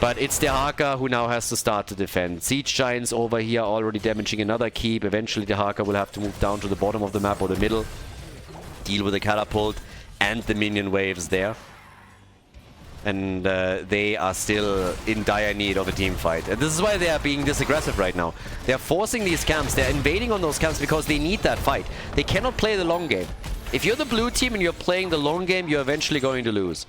But it's Dehaka who now has to start to defend. Siege Giants over here already damaging another keep. Eventually Dehaka will have to move down to the bottom of the map or the middle. Deal with the catapult and the minion waves there. And they are still in dire need of a team fight. And this is why they are being this aggressive right now. They are forcing these camps. They're invading on those camps because they need that fight. They cannot play the long game. If you're the blue team and you're playing the long game, you're eventually going to lose.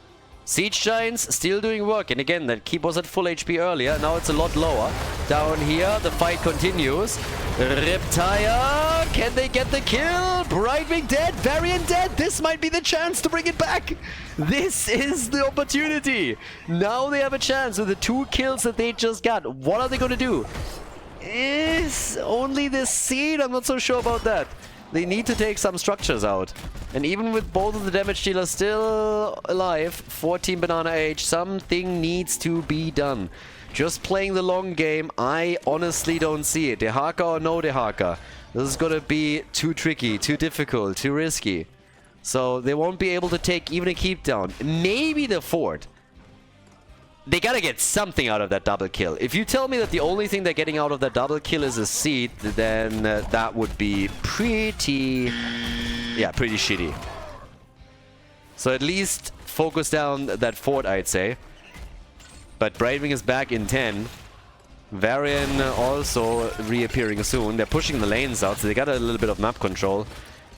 Siege Giants still doing work, and again, that keep was at full HP earlier, now it's a lot lower. Down here, the fight continues. Riptire, can they get the kill? Brightwing dead, Varian dead, this might be the chance to bring it back. This is the opportunity. Now they have a chance with the 2 kills that they just got. What are they going to do? Is only this seed? I'm not so sure about that. They need to take some structures out. And even with both of the damage dealers still alive for Team BananaH, something needs to be done. Just playing the long game, I honestly don't see it. Dehaka or no Dehaka. This is gonna be too tricky, too difficult, too risky. So they won't be able to take even a keep down. Maybe the fort. They gotta get something out of that double kill. If you tell me that the only thing they're getting out of that double kill is a seed, then that would be pretty... yeah, pretty shitty. So at least focus down that fort, I'd say. But Brightwing is back in 10. Varian also reappearing soon. They're pushing the lanes out, so they got a little bit of map control.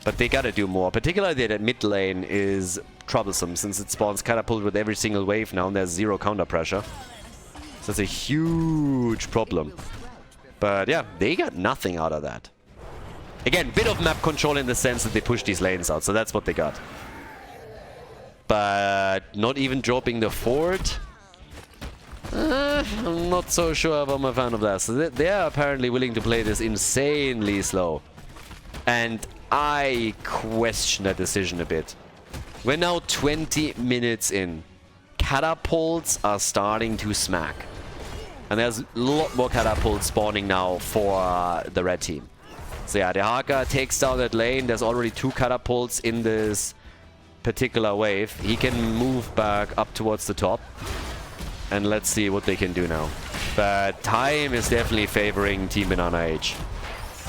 But they gotta do more. Particularly that mid lane is troublesome, since it spawns catapult with every single wave now, and there's 0 counter pressure. So it's a huge problem. But yeah, they got nothing out of that. Again, bit of map control in the sense that they push these lanes out, so that's what they got. But not even dropping the fort. I'm not so sure if I'm a fan of that. So they are apparently willing to play this insanely slow. And I question that decision a bit. We're now 20 minutes in. Catapults are starting to smack. And there's a lot more catapults spawning now for the red team. So yeah, Dehaka takes down that lane. There's already 2 catapults in this particular wave. He can move back up towards the top. And let's see what they can do now. But time is definitely favoring Team BananaH.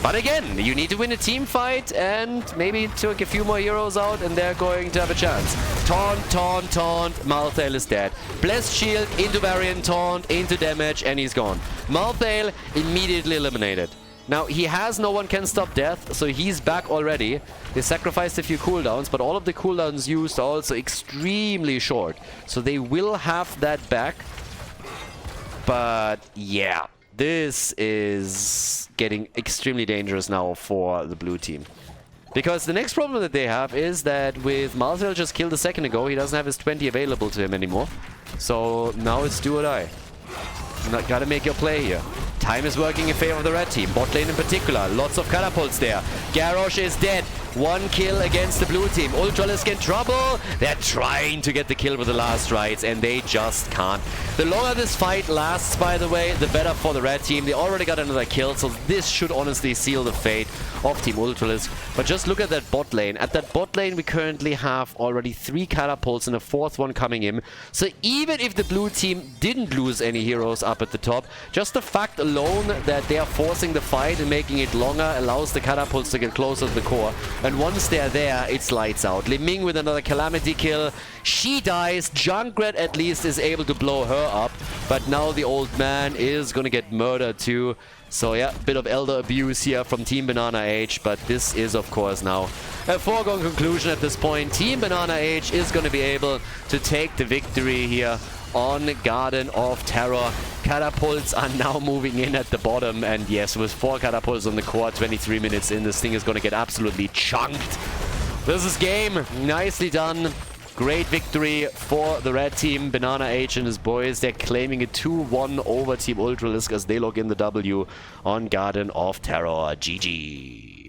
But again, you need to win a team fight and maybe take a few more heroes out and they're going to have a chance. Taunt, taunt, taunt. Malthael is dead. Blessed Shield into Varian, taunt, into damage, and he's gone. Malthael immediately eliminated. Now, he has no one can stop death, so he's back already. They sacrificed a few cooldowns, but all of the cooldowns used are also extremely short. So they will have that back. But yeah, this is getting extremely dangerous now for the blue team. Because the next problem that they have is that with Malthael just killed a second ago, he doesn't have his 20 available to him anymore. So now it's do or die. Gotta make your play here. Time is working in favor of the red team. Bot lane in particular. Lots of catapults there. Garrosh is dead. 1 kill against the blue team. Ultralisk in trouble. They're trying to get the kill with the last rites, and they just can't. The longer this fight lasts, by the way, the better for the red team. They already got another kill, so this should honestly seal the fate of Team Ultralisk. But just look at that bot lane. At that bot lane, we currently have already 3 catapults and a 4th one coming in. So even if the blue team didn't lose any heroes up at the top, just the fact alone that they are forcing the fight and making it longer allows the catapults to get closer to the core. And once they're there, it's lights out. Li Ming with another calamity kill. She dies. Junkrat at least is able to blow her up. But now the old man is going to get murdered too. So yeah, bit of elder abuse here from Team BananaH. But this is, of course, now a foregone conclusion at this point. Team BananaH is going to be able to take the victory here on Garden of Terror. Catapults are now moving in at the bottom, and yes, with 4 catapults on the core, 23 minutes in, this thing is going to get absolutely chunked. This is game. Nicely done. Great victory for the red team. BananaH and his boys, they're claiming a 2-1 over Team Ultralisk as they log in the W on Garden of Terror. GG.